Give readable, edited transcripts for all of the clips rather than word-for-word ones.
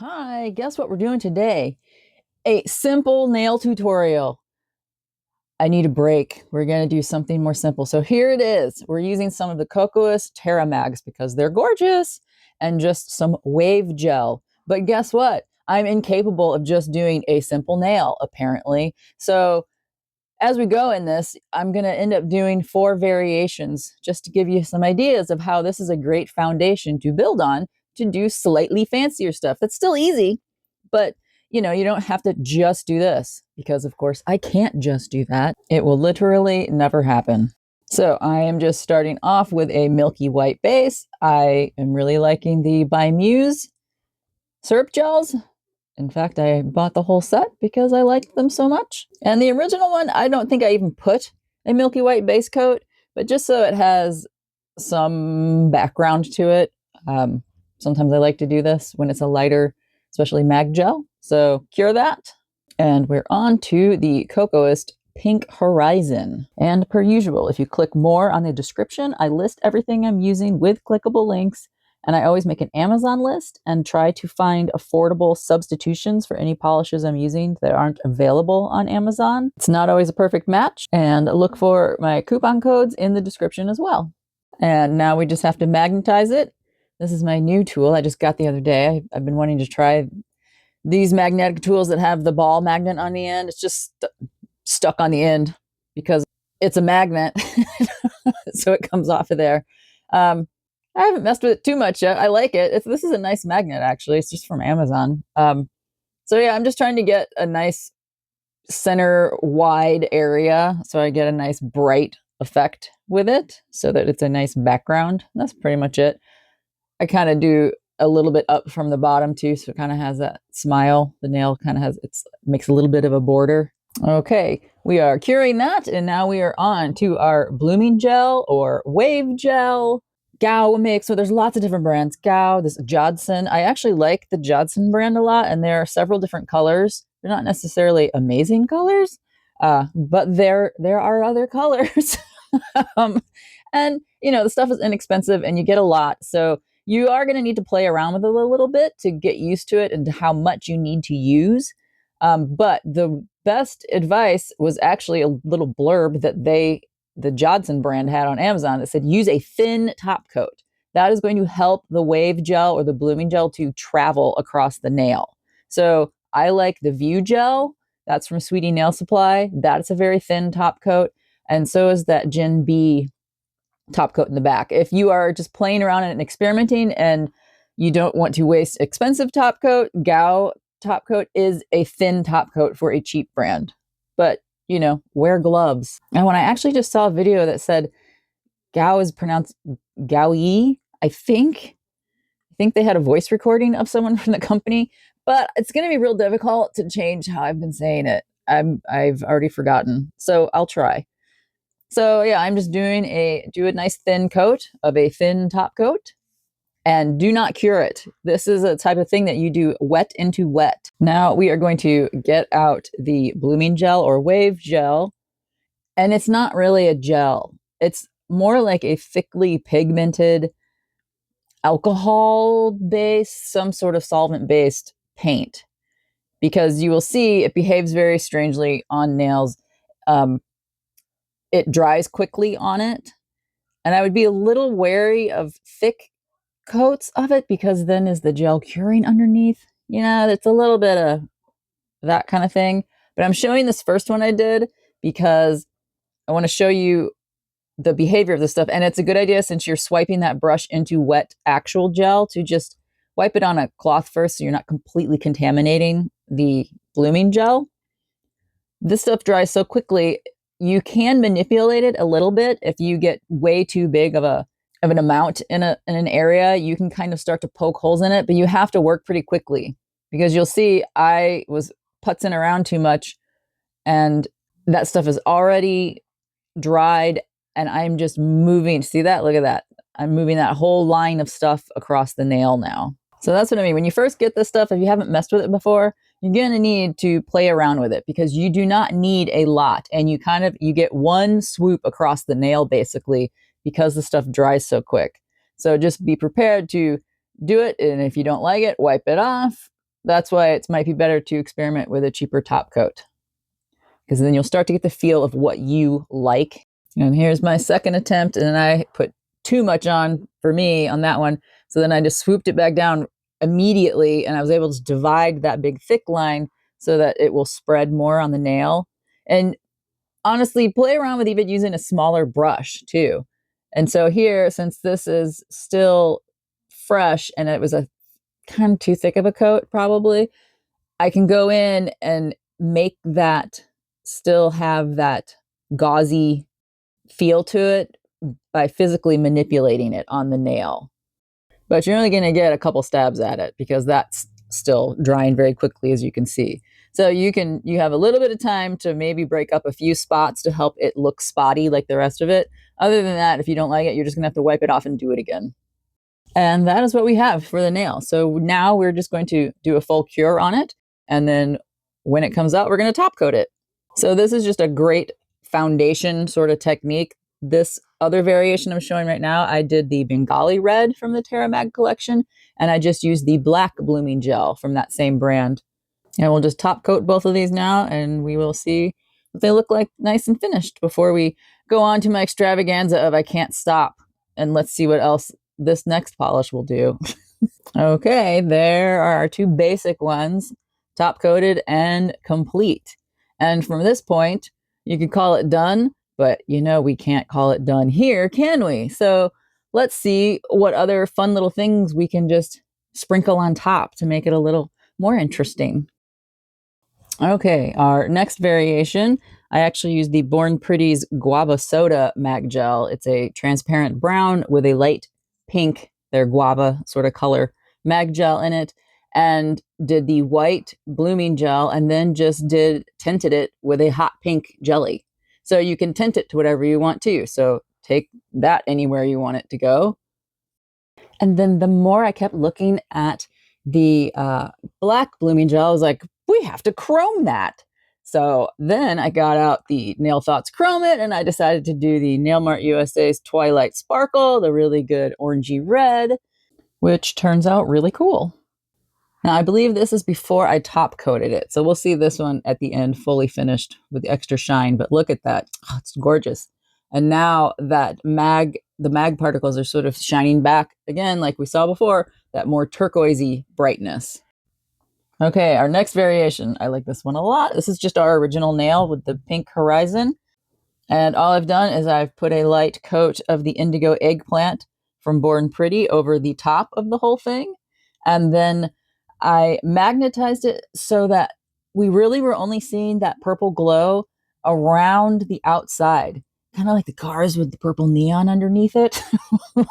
Hi, guess what we're doing today? A simple nail tutorial. I need a break. We're going to do something more simple. So here it is. We're using some of the Kokoist Terra Mags because they're gorgeous and just some wave gel. But guess what? I'm incapable of just doing a simple nail, apparently. So as we go in this, I'm going to end up doing 4 variations just to give you some ideas of how this is a great foundation to build on to do slightly fancier stuff. That's still easy, but you don't have to just do this because, of course, I can't just do that. It will literally never happen. So I am just starting off with a milky white base. I am really liking the by Muse syrup gels. In fact, I bought the whole set because I liked them so much. And the original one, I don't think I even put a milky white base coat, but just so it has some background to it. Sometimes I like to do this when it's a lighter, especially mag gel. So cure that. And we're on to the Kokoist Pink Horizon. And per usual, if you click more on the description, I list everything I'm using with clickable links. And I always make an Amazon list and try to find affordable substitutions for any polishes I'm using that aren't available on Amazon. It's not always a perfect match, and look for my coupon codes in the description as well. And now we just have to magnetize it. This is my new tool I just got the other day. I've been wanting to try these magnetic tools that have the ball magnet on the end. It's just stuck on the end because it's a magnet, so it comes off of there. I haven't messed with it too much yet. I like it. This is a nice magnet, actually. It's just from Amazon. So yeah, I'm just trying to get a nice center wide area so I get a nice bright effect with it so that it's a nice background. That's pretty much it. I kind of do a little bit up from the bottom too, so it kind of has that smile. The nail kind of has, makes a little bit of a border. Okay, we are curing that, and now we are on to our blooming gel or wave gel. Gao mix. So there's lots of different brands. Gao, this Jodson. I actually like the Jodson brand a lot, and there are several different colors. They're not necessarily amazing colors, but there are other colors. And the stuff is inexpensive, and you get a lot. So you are going to need to play around with it a little bit to get used to it and to how much you need to use. But the best advice was actually a little blurb that the Jodson brand had on Amazon that said, use a thin top coat. That is going to help the wave gel or the blooming gel to travel across the nail. So I like the View gel. That's from Sweetie Nail Supply. That's a very thin top coat. And so is that Jin.b top coat in the back. If you are just playing around and experimenting and you don't want to waste expensive top coat, Gao top coat is a thin top coat for a cheap brand. But wear gloves. And when I actually just saw a video that said Gao is pronounced Gao-yi, I think they had a voice recording of someone from the company, but it's going to be real difficult to change how I've been saying it. I've already forgotten, so I'll try. So yeah, I'm just doing a nice thin coat of a thin top coat. And do not cure it. This is a type of thing that you do wet into wet. Now we are going to get out the blooming gel or wave gel. And it's not really a gel. It's more like a thickly pigmented alcohol-based, some sort of solvent-based paint. Because you will see it behaves very strangely on nails. It dries quickly on it. And I would be a little wary of thick coats of it because then is the gel curing underneath? It's a little bit of that kind of thing. But I'm showing this first one I did because I want to show you the behavior of this stuff. And it's a good idea, since you're swiping that brush into wet actual gel, to just wipe it on a cloth first so you're not completely contaminating the blooming gel. This stuff dries so quickly, you can manipulate it a little bit. If you get way too big of an amount in an area, you can kind of start to poke holes in it, but you have to work pretty quickly because you'll see I was putzing around too much and that stuff is already dried and I'm just moving. See that? Look at that. I'm moving that whole line of stuff across the nail now. So that's what I mean. When you first get this stuff, if you haven't messed with it before, you're going to need to play around with it because you do not need a lot. And you get one swoop across the nail basically, because the stuff dries so quick. So just be prepared to do it. And if you don't like it, wipe it off. that's why it might be better to experiment with a cheaper top coat, because then you'll start to get the feel of what you like. And here's my second attempt, and I put too much on for me on that one. So then I just swooped it back down immediately, and I was able to divide that big thick line so that it will spread more on the nail. And honestly, play around with even using a smaller brush too. And so here, since this is still fresh and it was a kind of too thick of a coat, probably, I can go in and make that still have that gauzy feel to it by physically manipulating it on the nail. But you're only going to get a couple stabs at it because that's still drying very quickly, as you can see. So you have a little bit of time to maybe break up a few spots to help it look spotty like the rest of it. Other than that, if you don't like it, you're just gonna have to wipe it off and do it again. And that is what we have for the nail. So now we're just going to do a full cure on it. And then when it comes out, we're going to top coat it. So this is just a great foundation sort of technique. This other variation I'm showing right now, I did the Bengali red from the Terra Mag collection, and I just used the black blooming gel from that same brand. And we'll just top coat both of these now, and we will see what they look like nice and finished before we go on to my extravaganza of I can't stop. And let's see what else this next polish will do. Okay, there are our two basic ones, top coated and complete. And from this point, you could call it done, but we can't call it done here, can we? So let's see what other fun little things we can just sprinkle on top to make it a little more interesting. Okay, our next variation, I actually used the Born Pretty's Guava Soda Mag Gel. It's a transparent brown with a light pink, their guava sort of color mag gel in it, and did the white blooming gel, and then just tinted it with a hot pink jelly. So you can tint it to whatever you want to. So take that anywhere you want it to go. And then the more I kept looking at the black blooming gel, I was like, we have to chrome that. So then I got out the Nail Thoughts Chrome It, and I decided to do the Nail Mart USA's Twilight Sparkle, the really good orangey red, which turns out really cool. Now, I believe this is before I top coated it. So we'll see this one at the end fully finished with the extra shine. But look at that. Oh, it's gorgeous. And now that the mag particles are sort of shining back again, like we saw before, that more turquoisey brightness. Okay, our next variation. I like this one a lot. This is just our original nail with the pink horizon. And all I've done is I've put a light coat of the indigo eggplant from Born Pretty over the top of the whole thing. And then I magnetized it so that we really were only seeing that purple glow around the outside, kind of like the cars with the purple neon underneath it,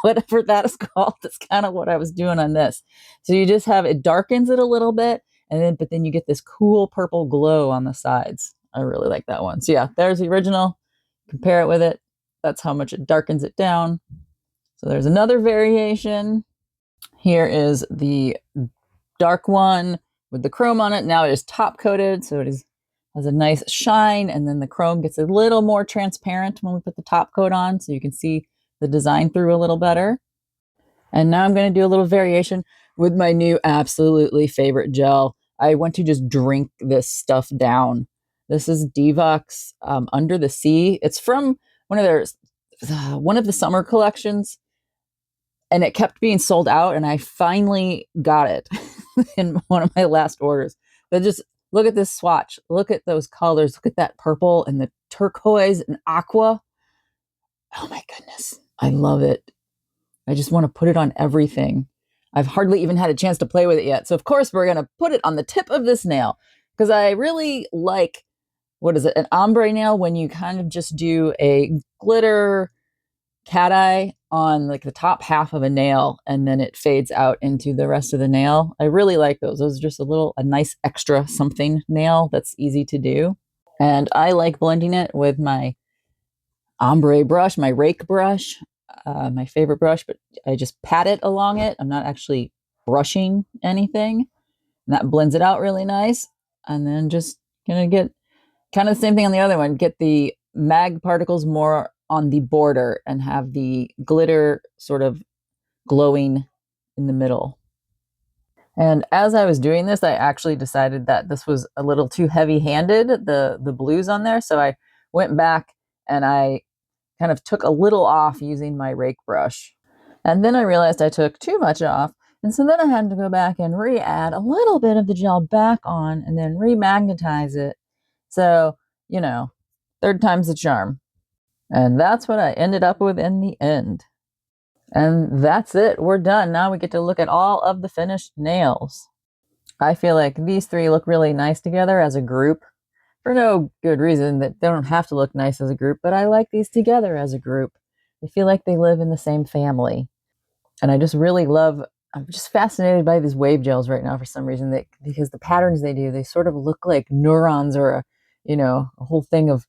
whatever that is called. That's kind of what I was doing on this. So you just have, it darkens it a little bit, but then you get this cool purple glow on the sides. I really like that one. So yeah, there's the original. Compare it with it. That's how much it darkens it down. So there's another variation. Here is the dark one with the chrome on it. Now it is top coated, so has a nice shine, and then the chrome gets a little more transparent when we put the top coat on, so you can see the design through a little better. And now I'm going to do a little variation with my new absolutely favorite gel. I want to just drink this stuff down. This is DVOK's Under the Sea. It's from one of the summer collections, and it kept being sold out, and I finally got it in one of my last orders. But just look at this swatch. Look at those colors. Look at that purple and the turquoise and aqua. Oh my goodness. I love it. I just want to put it on everything. I've hardly even had a chance to play with it yet. So of course we're going to put it on the tip of this nail, because I really like, an ombre nail, when you kind of just do a glitter cat eye on like the top half of a nail, and then it fades out into the rest of the nail. I really like those. Those are just a nice extra something nail that's easy to do. And I like blending it with my ombre brush, my rake brush, my favorite brush, but I just pat it along it. I'm not actually brushing anything. And that blends it out really nice. And then just gonna get kind of the same thing on the other one, get the mag particles more on the border and have the glitter sort of glowing in the middle. And as I was doing this, I actually decided that this was a little too heavy-handed, the blues on there. So I went back and I kind of took a little off using my rake brush. And then I realized I took too much off. And so then I had to go back and re-add a little bit of the gel back on and then remagnetize it. So, you know, third time's the charm. And that's what I ended up with in the end. And that's it. We're done. Now we get to look at all of the finished nails. I feel like these three look really nice together as a group for no good reason. That they don't have to look nice as a group, but I like these together as a group. I feel like they live in the same family. And I just really love, I'm just fascinated by these wave gels right now for some reason, because the patterns they do, they sort of look like neurons or a whole thing of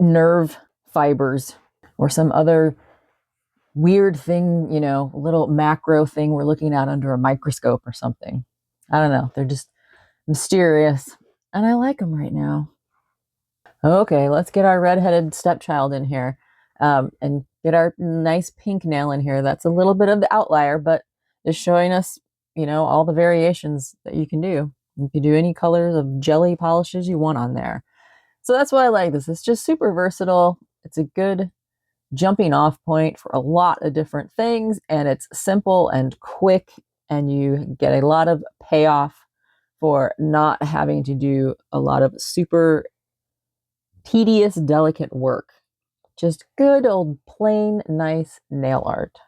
nerve fibers or some other weird thing, little macro thing we're looking at under a microscope or something. I don't know. They're just mysterious and I like them right now. Okay, let's get our redheaded stepchild in here and get our nice pink nail in here. That's a little bit of the outlier, but is showing us, all the variations that you can do. You can do any colors of jelly polishes you want on there. So that's why I like this. It's just super versatile. It's a good jumping off point for a lot of different things, and it's simple and quick, and you get a lot of payoff for not having to do a lot of super tedious, delicate work. Just good old plain nice nail art.